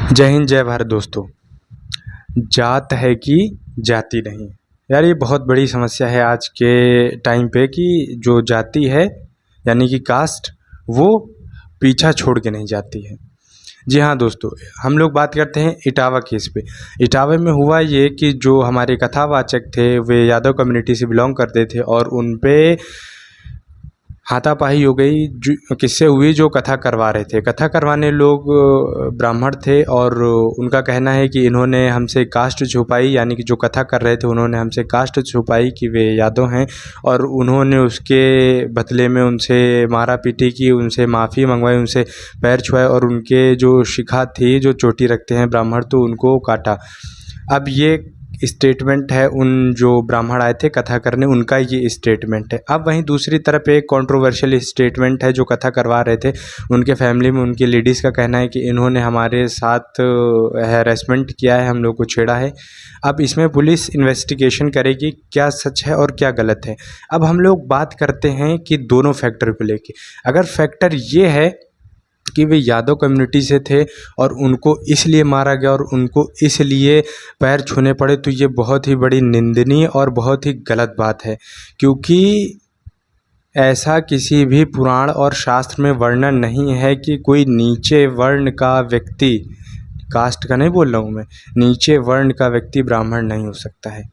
जय हिंद जय भारत दोस्तों। जात है कि जाति नहीं। यार ये बहुत बड़ी समस्या है आज के टाइम पे कि जो जाति है यानी कि कास्ट वो पीछा छोड़ के नहीं जाती है। जी हाँ दोस्तों, हम लोग बात करते हैं इटावा केस पे। इटावा में हुआ ये कि जो हमारे कथावाचक थे वे यादव कम्युनिटी से बिलोंग करते थे और उन पे हाथापाई हो गई। किससे हुई? जो कथा करवा रहे थे। कथा करवाने लोग ब्राह्मण थे और उनका कहना है कि इन्होंने हमसे कास्ट छुपाई, यानी कि जो कथा कर रहे थे उन्होंने हमसे कास्ट छुपाई कि वे यादव हैं और उन्होंने उसके बदले में उनसे मारा पीटी की, उनसे माफ़ी मंगवाई, उनसे पैर छुआए और उनके जो शिखा थी, जो चोटी रखते हैं ब्राह्मण, तो उनको काटा। अब ये स्टेटमेंट है उन जो ब्राह्मण आए थे कथा करने, उनका ये स्टेटमेंट है। अब वहीं दूसरी तरफ एक कंट्रोवर्शियल स्टेटमेंट है जो कथा करवा रहे थे, उनके फैमिली में उनकी लेडीज़ का कहना है कि इन्होंने हमारे साथ हैरेसमेंट किया है, हम लोग को छेड़ा है। अब इसमें पुलिस इन्वेस्टिगेशन करेगी क्या सच है और क्या गलत है। अब हम लोग बात करते हैं कि दोनों फैक्टर को लेके। अगर फैक्टर ये है कि वे यादव कम्युनिटी से थे और उनको इसलिए मारा गया और उनको इसलिए पैर छूने पड़े, तो ये बहुत ही बड़ी निंदनीय और बहुत ही गलत बात है, क्योंकि ऐसा किसी भी पुराण और शास्त्र में वर्णन नहीं है कि कोई नीचे वर्ण का व्यक्ति, कास्ट का नहीं बोल रहा हूँ मैं, नीचे वर्ण का व्यक्ति ब्राह्मण नहीं हो सकता है।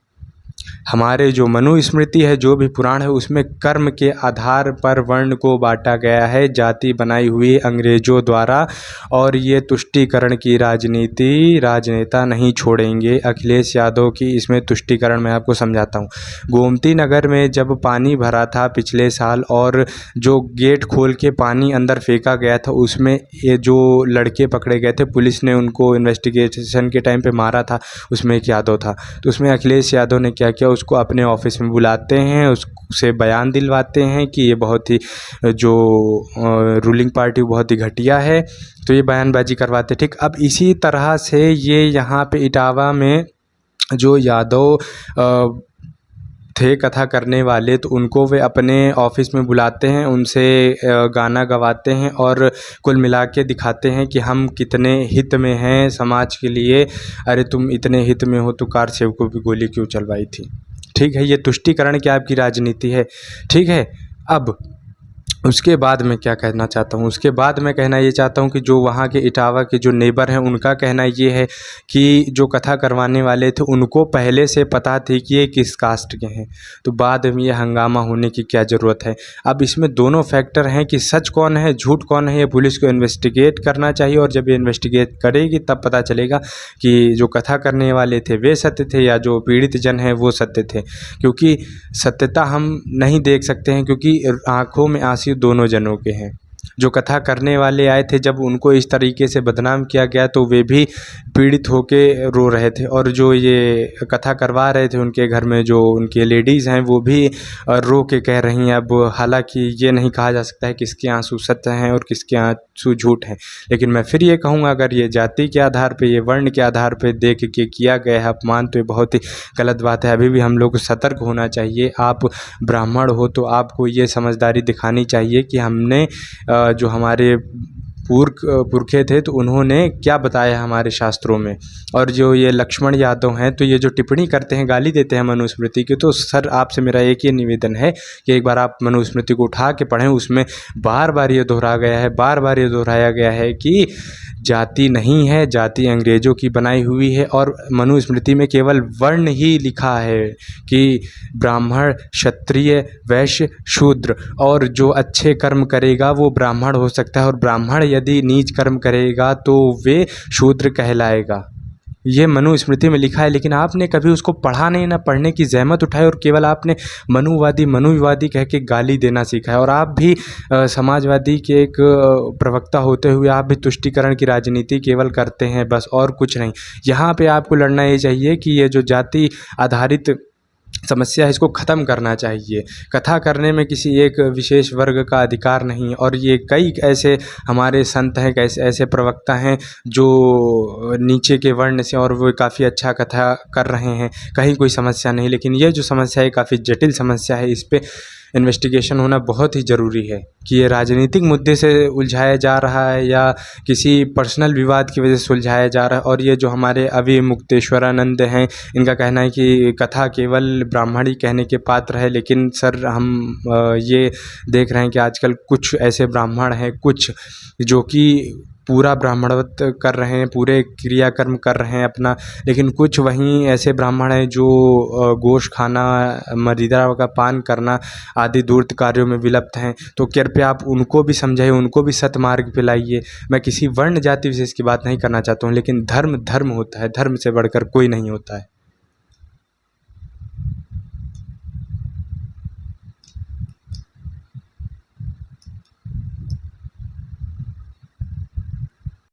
हमारे जो मनुस्मृति है, जो भी पुराण है, उसमें कर्म के आधार पर वर्ण को बांटा गया है, जाति बनाई हुई अंग्रेजों द्वारा। और ये तुष्टीकरण की राजनीति राजनेता नहीं छोड़ेंगे। अखिलेश यादव की इसमें तुष्टीकरण मैं आपको समझाता हूँ। गोमती नगर में जब पानी भरा था पिछले साल और जो गेट खोल के पानी अंदर फेंका गया था, उसमें ये जो लड़के पकड़े गए थे, पुलिस ने उनको इन्वेस्टिगेशन के टाइम पे मारा था, उसमें एक यादव था। तो उसमें अखिलेश यादव ने क्या किया, उसको अपने ऑफिस में बुलाते हैं, उससे बयान दिलवाते हैं कि ये बहुत ही जो रूलिंग पार्टी बहुत ही घटिया है, तो ये बयानबाजी करवाते। ठीक, अब इसी तरह से ये यहाँ पे इटावा में जो यादव थे कथा करने वाले, तो उनको वे अपने ऑफिस में बुलाते हैं, उनसे गाना गवाते हैं और कुल मिला के दिखाते हैं कि हम कितने हित में हैं समाज के लिए। अरे तुम इतने हित में हो तो कार सेवकों की गोली क्यों चलवाई थी? ठीक है, ये तुष्टीकरण की आपकी राजनीति है। ठीक है, अब उसके बाद मैं क्या कहना चाहता हूँ, उसके बाद मैं कहना ये चाहता हूँ कि जो वहाँ के इटावा के जो नेबर हैं, उनका कहना ये है कि जो कथा करवाने वाले थे उनको पहले से पता थी कि ये किस कास्ट के हैं, तो बाद में ये हंगामा होने की क्या ज़रूरत है। अब इसमें दोनों फैक्टर हैं कि सच कौन है झूठ कौन है, ये पुलिस को इन्वेस्टिगेट करना चाहिए और जब ये इन्वेस्टिगेट करेगी तब पता चलेगा कि जो कथा करने वाले थे वे सत्य थे या जो पीड़ित जन हैं वो सत्य थे। क्योंकि सत्यता हम नहीं देख सकते हैं, क्योंकि आँखों में आंसू दोनों जनों के हैं। जो कथा करने वाले आए थे, जब उनको इस तरीके से बदनाम किया गया तो वे भी पीड़ित होके रो रहे थे, और जो ये कथा करवा रहे थे उनके घर में जो उनके लेडीज़ हैं वो भी रो के कह रही हैं। अब हालांकि ये नहीं कहा जा सकता है किसके आंसू सत्य हैं और किसके आंसू झूठ हैं, लेकिन मैं फिर ये कहूँगा, अगर ये जाति के आधार पे, ये वर्ण के आधार पे देख के किया गया है अपमान, तो ये बहुत ही गलत बात है। अभी भी हम लोग को सतर्क होना चाहिए। आप ब्राह्मण हो तो आपको ये समझदारी दिखानी चाहिए कि हमने जो हमारे पुरखे थे तो उन्होंने क्या बताया हमारे शास्त्रों में। और जो ये लक्ष्मण यादव हैं, तो ये जो टिप्पणी करते हैं, गाली देते हैं मनुस्मृति की, तो सर आपसे मेरा एक ही निवेदन है कि एक बार आप मनुस्मृति को उठा के पढ़ें। उसमें बार बार ये दोहरा गया है, बार बार ये दोहराया गया है कि जाति नहीं है, जाति अंग्रेज़ों की बनाई हुई है। और मनुस्मृति में केवल वर्ण ही लिखा है कि ब्राह्मण, क्षत्रिय, वैश्य, शूद्र, और जो अच्छे कर्म करेगा वो ब्राह्मण हो सकता है, और ब्राह्मण यदि नीच कर्म करेगा तो वे शूद्र कहलाएगा। ये मनुस्मृति में लिखा है, लेकिन आपने कभी उसको पढ़ा नहीं, ना पढ़ने की जहमत उठाई, और केवल आपने मनुवादी कह के गाली देना सीखा है। और आप भी समाजवादी के एक प्रवक्ता होते हुए आप भी तुष्टीकरण की राजनीति केवल करते हैं, बस, और कुछ नहीं। यहाँ पे आपको लड़ना ये चाहिए कि ये जो जाति आधारित समस्या है इसको ख़त्म करना चाहिए। कथा करने में किसी एक विशेष वर्ग का अधिकार नहीं, और ये कई ऐसे हमारे संत हैं, कैसे ऐसे प्रवक्ता हैं जो नीचे के वर्ण से, और वो काफ़ी अच्छा कथा कर रहे हैं, कहीं कोई समस्या नहीं। लेकिन ये जो समस्या है काफ़ी जटिल समस्या है, इस पे इन्वेस्टिगेशन होना बहुत ही ज़रूरी है कि ये राजनीतिक मुद्दे से उलझाया जा रहा है या किसी पर्सनल विवाद की वजह से सुलझाया जा रहा है। और ये जो हमारे अभी मुक्तेश्वरानंद हैं, इनका कहना है कि कथा केवल ब्राह्मण ही कहने के पात्र है। लेकिन सर हम ये देख रहे हैं कि आजकल कुछ ऐसे ब्राह्मण हैं, कुछ जो कि पूरा ब्राह्मणवत कर रहे हैं, पूरे क्रियाकर्म कर रहे हैं अपना, लेकिन कुछ वहीं ऐसे ब्राह्मण हैं जो गोश्त खाना, मदिरा का पान करना आदि धूर्त कार्यों में विलप्त हैं। तो कृपया आप उनको भी समझाइए, उनको भी सतमार्ग पे लाइए। मैं किसी वर्ण जाति विशेष की बात नहीं करना चाहता हूँ, लेकिन धर्म धर्म होता है, धर्म से बढ़कर कोई नहीं होता है।